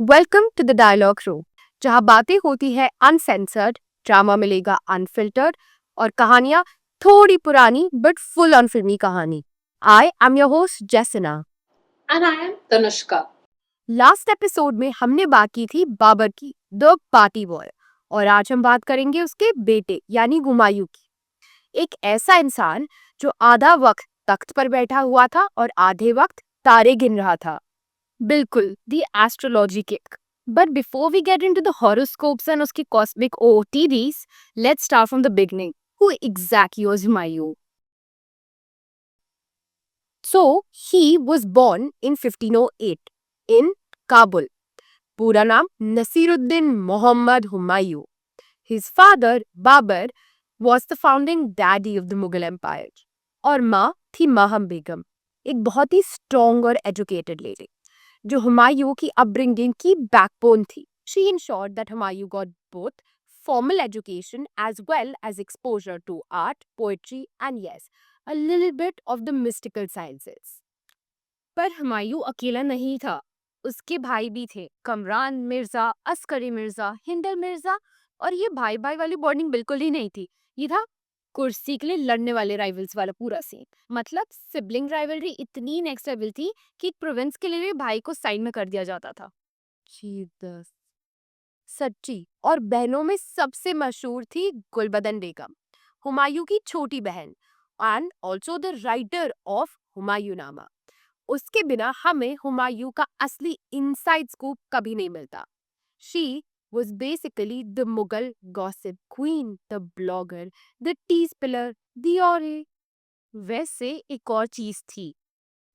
Welcome to the dialogue room, जहाँ बातें होती है अनसेंसर्ड, ड्रामा मिलेगा अनफिल्टर्ड और कहानियां थोड़ी पुरानी बट फुल ऑन फिल्मी कहानी। I am your host Jesina. And I am Tanushka. Last episode में हमने बात की थी बाबर की, द पार्टी बॉय, और आज हम बात करेंगे उसके बेटे यानी हुमायूं की। एक ऐसा इंसान जो आधा वक्त तख्त पर बैठा हुआ था और आधे वक्त तारे गिन रहा था। बिल्कुल, the astrology kick. But before we get into the horoscopes and उसकी cosmic OOTDs, let's start from the beginning. Who exactly was Humayun? So, he was born in 1508 in Kabul. पूरा नाम Nasiruddin Muhammad Humayun. His father, Babur, was the founding daddy of the Mughal Empire. और माँ थी माहम बेगम, एक बहुत ही strong और educated lady जो हुमायूं की अपब्रिंगिंग की बैकबोन थी. She ensured that Humayun got both formal education as well as exposure to art, poetry and yes, a little bit of the mystical sciences. पर हुमायूं अकेला नहीं था. उसके भाई भी थे, कमरान मिर्जा, अस्करी मिर्जा, हिंदल मिर्जा. और ये भाई भाई वाली बॉन्डिंग बिल्कुल ही नहीं थी. ये था कुर्सी के लिए लड़ने वाले राइवल्स वाला पूरा सीन. मतलब सिबलिंग राइवलरी इतनी नेक्स्ट लेवल थी कि एक प्रोविंस के लिए भी भाई को साइड में कर दिया जाता था. जीसस. सच्ची. और बहनों में सबसे मशहूर थी गुलबदन बेगम, हुमायूं की छोटी बहन and also the writer of Humayunnama. उसके बिना हमें हुमायूं का असली इनसाइड स्कूप कभी नहीं मिलता. She was basically the Mughal gossip queen, the blogger, the tea spiller, the औरे. वैसे एक और चीज थी.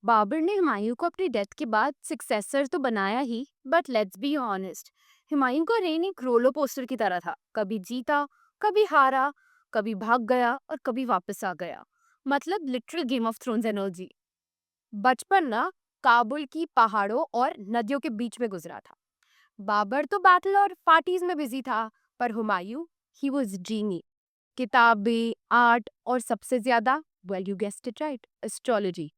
बाबर ने हुमायूं को अपनी डेथ के बाद सक्सेसर तो बनाया ही, but let's be honest, Humayun का रेन एक रोलो पोस्टर की तरह था. कभी जीता, कभी हारा, कभी भाग गया और कभी वापस आ गया. मतलब literal game of thrones energy. बचपन ना काबुल की पहाड़ों और नदियों के बीच में गुजरा था. बाबर तो बैटल और पार्टीज में बिजी था, पर हुमायूं, ही वाज ड्रीमी. किताबें, आर्ट और सबसे ज्यादा, well you guessed it right, astrology.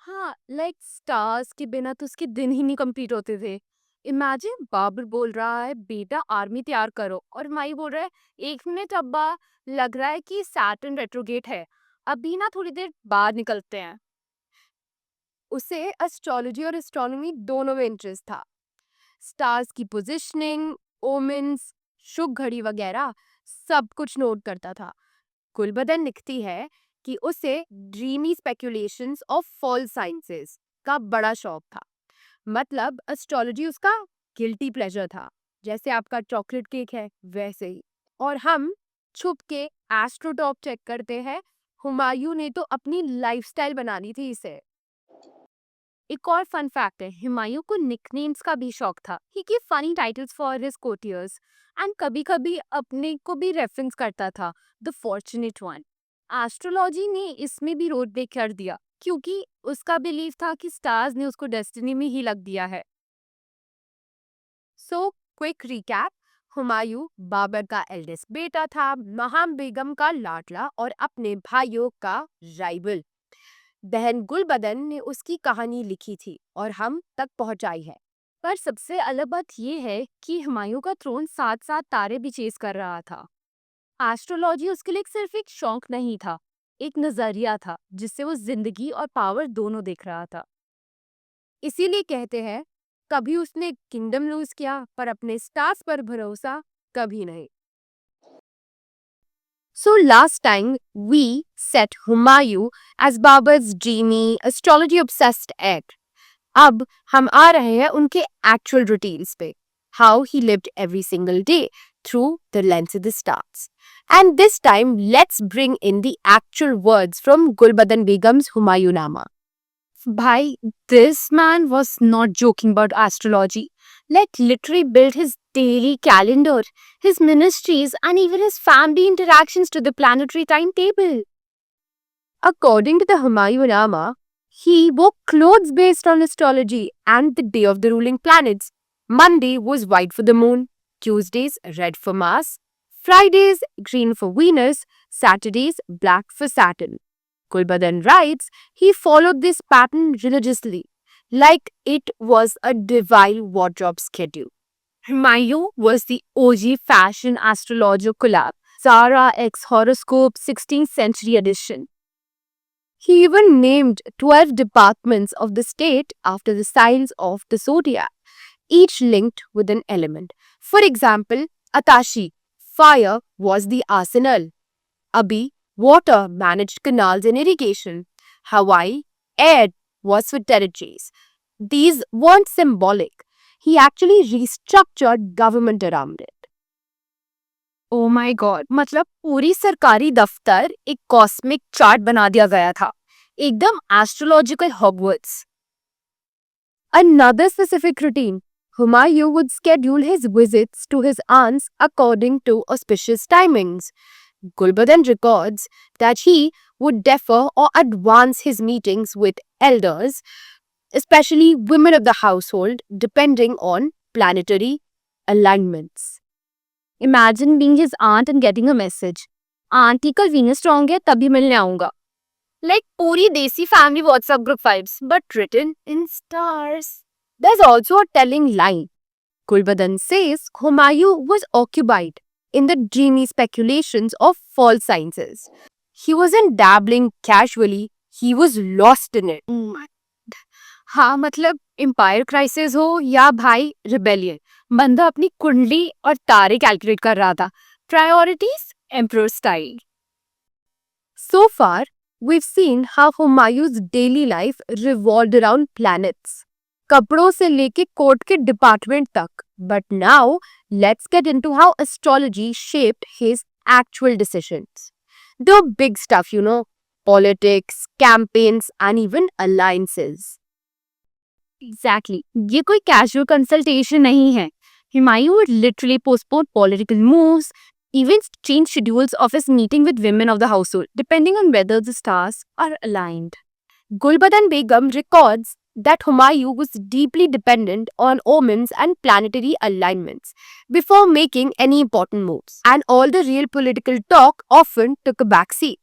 हाँ, लाइक स्टार्स के बिना तो उसके दिन ही नहीं कंप्लीट होते थे. इमेजिन बाबर बोल रहा है बेटा आर्मी तैयार करो और हुमायूं बोल रहा है 1 मिनट अब्बा, लग रहा है कि सैटर्न रेट्रोगेट है, अभी ना थोड़ी देर बाद निकलते हैं. उसे एस्ट्रोलॉजी और एस्ट्रोनॉमी दोनों में इंटरेस्ट था. स्टार्स की पोजीशनिंग, ओमेन्स, शुभ घड़ी वगैरह सब कुछ नोट करता था. गुलबदन लिखती है कि उसे dreamy speculations of fall sciences का बड़ा शौक था. मतलब एस्ट्रोलॉजी उसका गिल्टी प्लेजर था, जैसे आपका चॉकलेट केक है वैसे ही. और हम छुप के एस्ट्रोटॉप चेक करते हैं. हुमायूं ने तो अपनी लाइफस्टाइल बनानी थी इसे. एक और फन फैक्ट है, हुमायूं को निकनेम्स का भी शौक था. He give funny titles for his courtiers and कभी कभी अपने को भी रेफरेंस करता था, द फॉर्चुनेट वन. एस्ट्रोलॉजी ने इसमें भी रोल प्ले कर दिया, क्योंकि उसका बिलीव था कि स्टार्स ने उसको डेस्टिनी में ही लग दिया है. So quick recap. Humayun Babur का एल्डेस्ट बेटा था, महाम बेगम का लाडला और अपने भाइयों का राइवल. बहन गुलबदन ने उसकी कहानी लिखी थी और हम तक पहुंचाई है. पर सबसे अलग बात यह है कि हुमायूं का थ्रोन साथ साथ तारे भी चेस कर रहा था. एस्ट्रोलॉजी उसके लिए सिर्फ एक शौक नहीं था, एक नजरिया था जिससे वो जिंदगी और पावर दोनों देख रहा था. इसीलिए कहते हैं, कभी उसने किंगडम लूज किया पर अपने स्टार्स पर भरोसा कभी नहीं. So last time we set Humayun as Babar's dreamy, astrology obsessed egg. अब हम आ रहे हैं उनके actual routines पे. How he lived every single day through the lens of the stars. And this time let's bring in the actual words from Gulbadan Begum's Humayunama. Bhai, this man was not joking about astrology. Like literally built his daily calendar, his ministries, and even his family interactions to the planetary timetable. According to the Humayunama, he wore clothes based on astrology and the day of the ruling planets. Monday was white for the moon, Tuesdays red for Mars, Fridays green for Venus, Saturdays black for Saturn. Gulbadan writes, he followed this pattern religiously. like it was a divine wardrobe schedule. Humayun was the OG fashion astrologer collab, Zara X Horoscope 16th Century Edition. He even named 12 departments of the state after the signs of the zodiac, each linked with an element. For example, Atashi, fire was the arsenal. Abi, water managed canals and irrigation. Hawaii, air was for territories. These weren't symbolic. He actually restructured government around it. Oh my god, मतलब पूरी सरकारी दफ्तर एक cosmic chart बना दिया गया था. एकदम astrological Hogwarts. Another specific routine. Humayun would schedule his visits to his aunts according to auspicious timings. Gulbadan records that he would defer or advance his meetings with elders, especially women of the household, depending on planetary alignments. Imagine being his aunt and getting a message. Auntie कल Venus strong है तभी मिलने आऊंगा. Like पूरी देसी family WhatsApp group vibes, but written in stars. There's also a telling line. Gulbadan says Humayun was occupied in the dreamy speculations of false sciences. He wasn't dabbling casually, he was lost in it. हाँ मतलब empire crisis हो या भाई rebellion, बंदा अपनी कुंडली और तारे कैलकुलेट कर रहा था. Priorities emperor style. So far, we've seen how Humayun's daily life revolved around planets. कपड़ों से लेके कोर्ट के डिपार्टमेंट तक. But now, let's get into how astrology shaped his actual decisions. The big stuff, politics, campaigns, and even alliances. Exactly. ये कोई casual consultation नहीं है. Humayun would literally postpone political moves, even change schedules of his meeting with women of the household, depending on whether the stars are aligned. Gulbadan Begum records that Humayun was deeply dependent on omens and planetary alignments before making any important moves, and all the real political talk often took a back seat.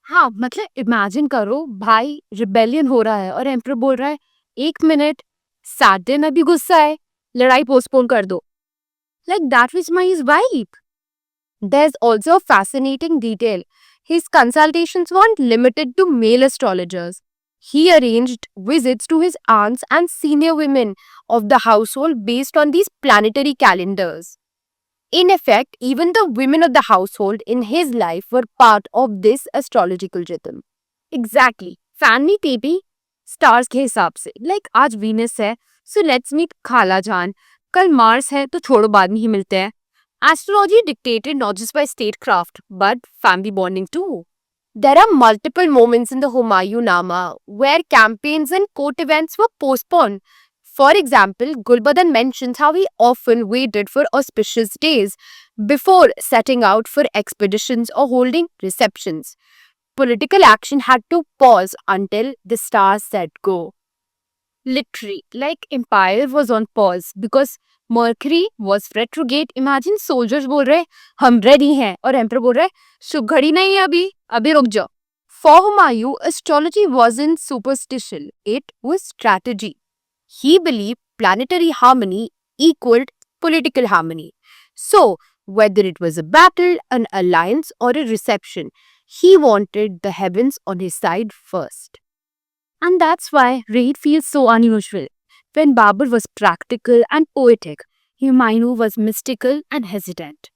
हाँ मतलब imagine करो भाई rebellion हो रहा है और emperor बोल रहा है 1 मिनट, सैटरडे में भी गुस्सा है, लड़ाई पोस्टपोन कर दो. Like that was my vibe. There's also a fascinating detail. His consultations weren't limited to male astrologers. He arranged visits to his aunts and senior women of the household based on these planetary calendars. In effect, even the women of the household in his life were part of this astrological rhythm. Exactly. Family maybe stars के हिसाब से. Like आज Venus है, so let's meet खाला जान. कल Mars है, तो छोड़ो बाद में ही मिलते हैं. Astrology dictated not just by statecraft, but family bonding too. There are multiple moments in the Humayunama where campaigns and court events were postponed. For example, Gulbadan mentions how he often waited for auspicious days before setting out for expeditions or holding receptions. Political action had to pause until the stars said go. Literally, like empire was on pause because Mercury was retrograde. Imagine soldiers बोल रहे हम ready हैं और emperor बोल रहे शुभ घड़ी नहीं है अभी रुक जाओ. For Humayun, astrology wasn't superstition, it was strategy. He believed planetary harmony equaled political harmony. So, whether it was a battle, an alliance, or a reception, he wanted the heavens on his side first. And that's why Raid feels so unusual. When Babur was practical and poetic, Humayun was mystical and hesitant.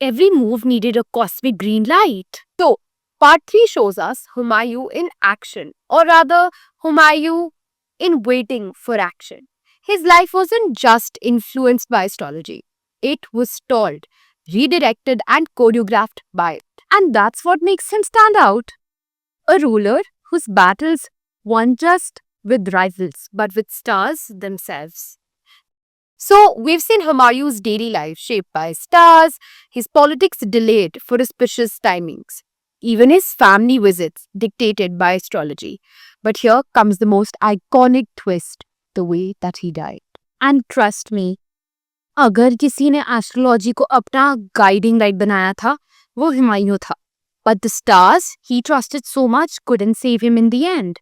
Every move needed a cosmic green light. So, part 3 shows us Humayun in action, or rather, Humayun in waiting for action. His life wasn't just influenced by astrology, it was stalled, redirected, and choreographed by it. And that's what makes him stand out. A ruler whose battles weren't just with rivals, but with stars themselves. So, we've seen Humayun's daily life shaped by stars, his politics delayed for auspicious timings, even his family visits dictated by astrology. But here comes the most iconic twist, the way that he died. And trust me, अगर किसी ने astrology को अपना guiding light बनाया था, वो हुमायूं था. But the stars he trusted so much couldn't save him in the end.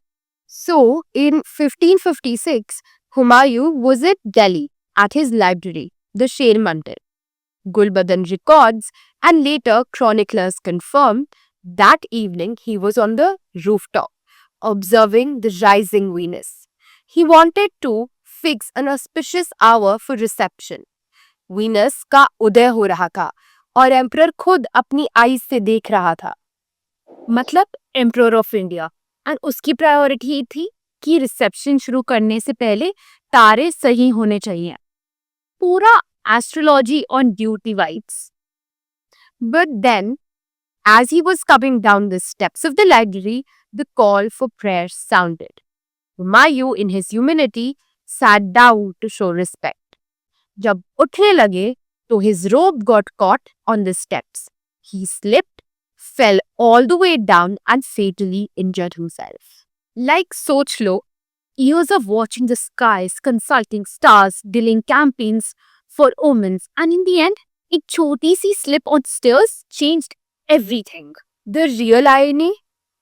So, in 1556, Humayun was at Delhi at his library, the Sher Mandir. Gulbadan records and later chroniclers confirm that evening he was on the rooftop observing the rising Venus. He wanted to fix an auspicious hour for reception. Venus का उदय हो रहा था और emperor खुद अपनी eyes से देख रहा था. मतलब एम्परर ऑफ इंडिया. एंड उसकी प्रायोरिटी थी कि रिसेप्शन शुरू करने से पहले तारे सही होने चाहिए. पूरा astrology on duty vibes. But then, as he was coming down the steps of the library, the call for prayer sounded. Humayun, in his humility, sat down to show respect. जब उठने लगे, तो his robe got caught on the steps. He slipped, fell all the way down and fatally injured himself. Like सोच लो, years of watching the skies, consulting stars, dealing campaigns for omens, and in the end, एक छोटी सी slip on stairs changed everything. The real irony,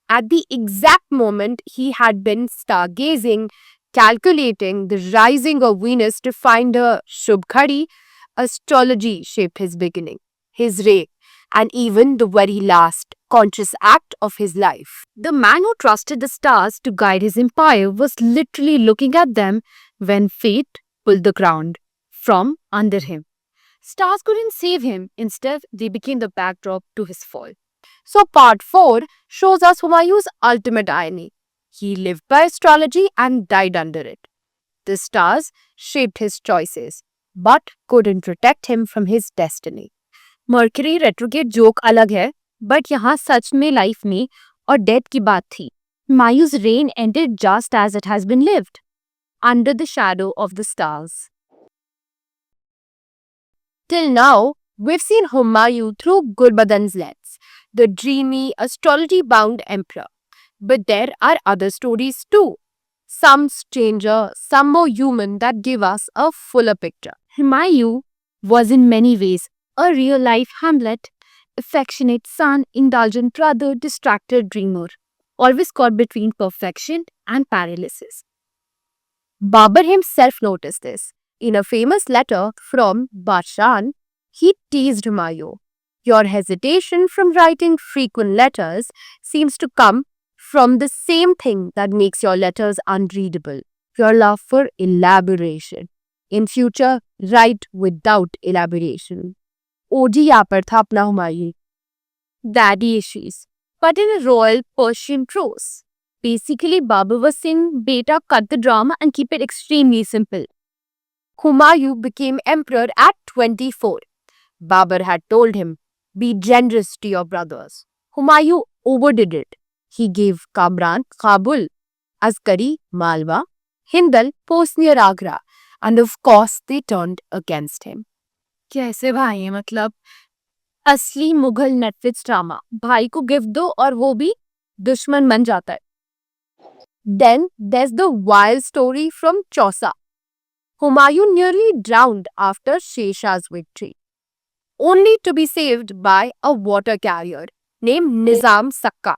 at the exact moment he had been stargazing, calculating the rising of Venus to find a Shubh Khadi, astrology shaped his beginning, his ray, and even the very last conscious act of his life. The man who trusted the stars to guide his empire was literally looking at them when fate pulled the ground from under him. Stars couldn't save him, instead, they became the backdrop to his fall. So, part 4 shows us Humayun's ultimate irony. He lived by astrology and died under it. The stars shaped his choices, but couldn't protect him from his destiny. Mercury retrograde joke अलग है, but यहाँ सच में life में और death की बात थी. Humayun's reign ended just as it has been lived, under the shadow of the stars. Till now, we've seen Humayun through Gulbadan's lens, the dreamy, astrology-bound emperor. But there are other stories too. Some stranger, some more human that give us a fuller picture. Humayun was in many ways a real-life Hamlet, affectionate son, indulgent brother, distracted dreamer, always caught between perfection and paralysis. Babur himself noticed this. In a famous letter from Barshan, he teased Humayun. Your hesitation from writing frequent letters seems to come from the same thing that makes your letters unreadable, your love for elaboration. In future, write without elaboration. OG यहाँ पर था अपना Humayun. Daddy issues, but in a royal Persian prose. Basically, Babur was saying, beta, cut the drama and keep it extremely simple. Humayun became emperor at 24. Babur had told him, be generous to your brothers. Humayun overdid it. He gave Kamran Kabul, Askari Malwa, Hindal post near Agra, and of course they turned against him. कैसे भाई है मतलब असली Mughal Netflix drama भाई को gift दो और वो भी दुश्मन बन जाता है. Then there's the wild story from Chausa. Humayun nearly drowned after Sheshah's victory, only to be saved by a water carrier named Nizam Sakka.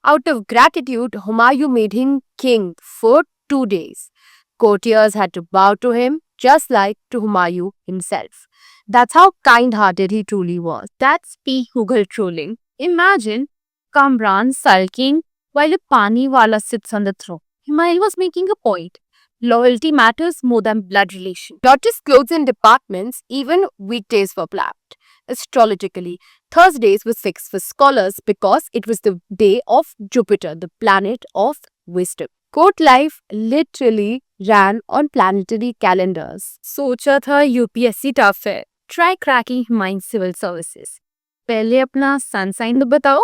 Out of gratitude, Humayun made him king for 2 days. Courtiers had to bow to him, just like to Humayun himself. That's how kind-hearted he truly was. That's peak Mughal trolling. Imagine Kamran sulking while a pani wala sits on the throne. Humayun was making a point. Loyalty matters more than blood relation. Not just clothes and departments, even weekdays were planned. Astrologically, Thursdays was fixed for scholars because it was the day of Jupiter, the planet of wisdom. Court life literally ran on planetary calendars. सोचा था UPSC tough है. Try cracking Humayun Civil Services. पहले अपना sun sign तो बताओ.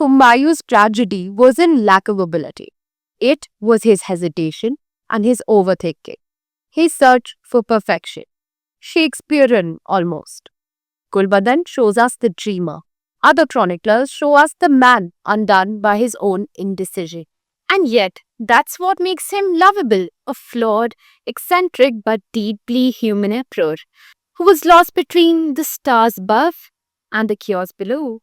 Humayun's tragedy wasn't lack of ability. It was his hesitation and his overthinking. His search for perfection. Shakespearean almost. Gulbadan shows us the dreamer. Other chroniclers show us the man undone by his own indecision. And yet, that's what makes him lovable, a flawed, eccentric but deeply human emperor who was lost between the stars above and the chaos below.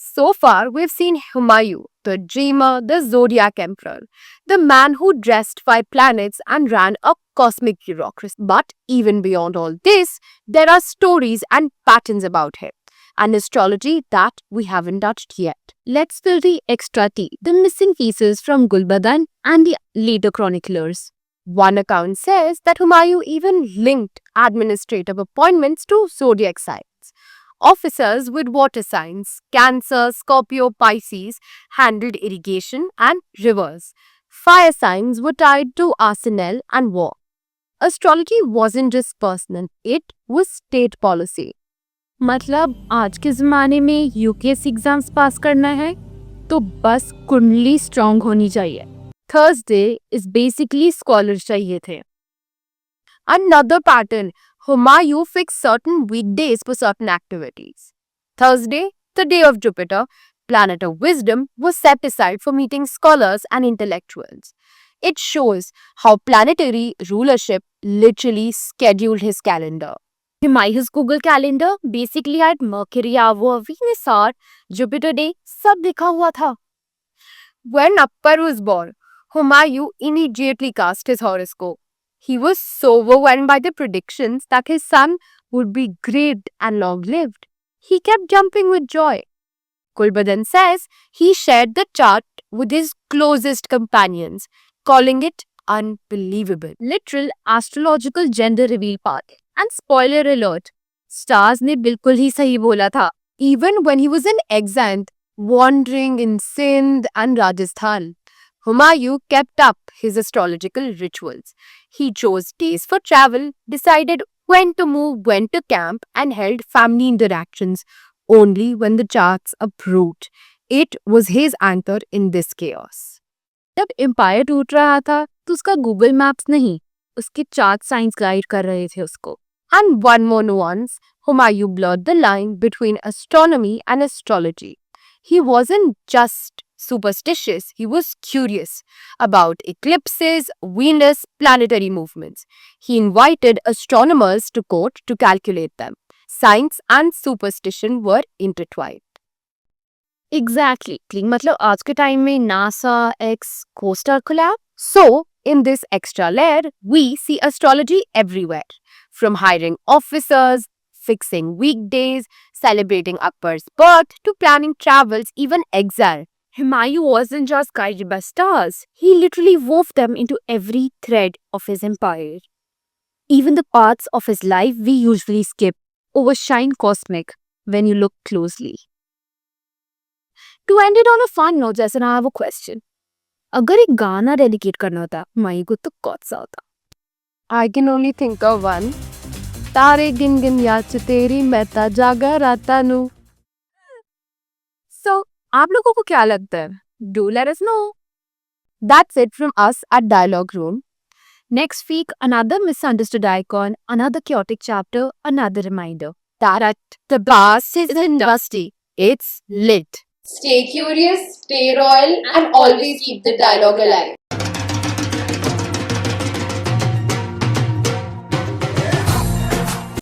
So far, we've seen Humayun, the dreamer, the zodiac emperor, the man who dressed 5 planets and ran a cosmic bureaucracy. But even beyond all this, there are stories and patterns about him, and astrology that we haven't touched yet. Let's spill the extra tea, the missing pieces from Gulbadan and the later chroniclers. One account says that Humayun even linked administrative appointments to zodiac signs. Officers with water signs, Cancer, Scorpio, Pisces, handled irrigation and rivers. Fire signs were tied to arsenal and war. Astrology wasn't just personal, it was state policy. मतलब आज के ज़माने में UKSC exams पास करना है तो बस कुंडली स्ट्रांग होनी चाहिए. थर्सडे इज बेसिकली स्कॉलर चाहिए थे. Another pattern, Humayun fixed certain weekdays for certain activities. Thursday, the day of Jupiter, planet of wisdom, was set aside for meeting scholars and intellectuals. It shows how planetary rulership literally scheduled his calendar. Humayun's Google Calendar basically had Mercury hour, Venus hour, Jupiter day, सब लिखा हुआ था. When Akbar was born, Humayun immediately cast his horoscope. He was so overwhelmed by the predictions that his son would be great and long-lived. He kept jumping with joy. Gulbadan says he shared the chart with his closest companions, calling it unbelievable. Literal astrological gender reveal part. And spoiler alert, stars ने बिल्कुल ही सही बोला था. Even when he was in exile, wandering in Sindh and Rajasthan, Humayun kept up his astrological rituals. He chose days for travel, decided when to move, when to camp, and held family interactions only when the charts approved. It was his anchor in this chaos. जब empire टूट रहा था तो उसका Google maps नहीं, उसके chart science guide कर रहे थे उसको. And one more nuance, Humayun blurred the line between astronomy and astrology. He wasn't just superstitious, he was curious about eclipses, Venus, planetary movements. He invited astronomers to court to calculate them. Science and superstition were intertwined. Exactly. मतलब आज के time में NASA, X, co-star collab. So, in this extra layer, we see astrology everywhere. From hiring officers, fixing weekdays, celebrating Akbar's birth, to planning travels, even exile. Humayun wasn't just guided by stars. He literally wove them into every thread of his empire. Even the parts of his life we usually skip overshine cosmic when you look closely. To end it on a fun note, Jason, I have a question. अगर एक गाना dedicate करना होता हुमायूं को तो कौन सा होता? I can only think of one. तारे गिन गिन याद से तेरी मैं जागा राता नू. So, आप लोगों को क्या लगता है? Do let us know. That's it from us at Dialogue Room. Next week, another misunderstood icon, another chaotic chapter, another reminder that the past isn't dusty, it's lit. Stay curious, stay royal, and always keep the dialogue alive.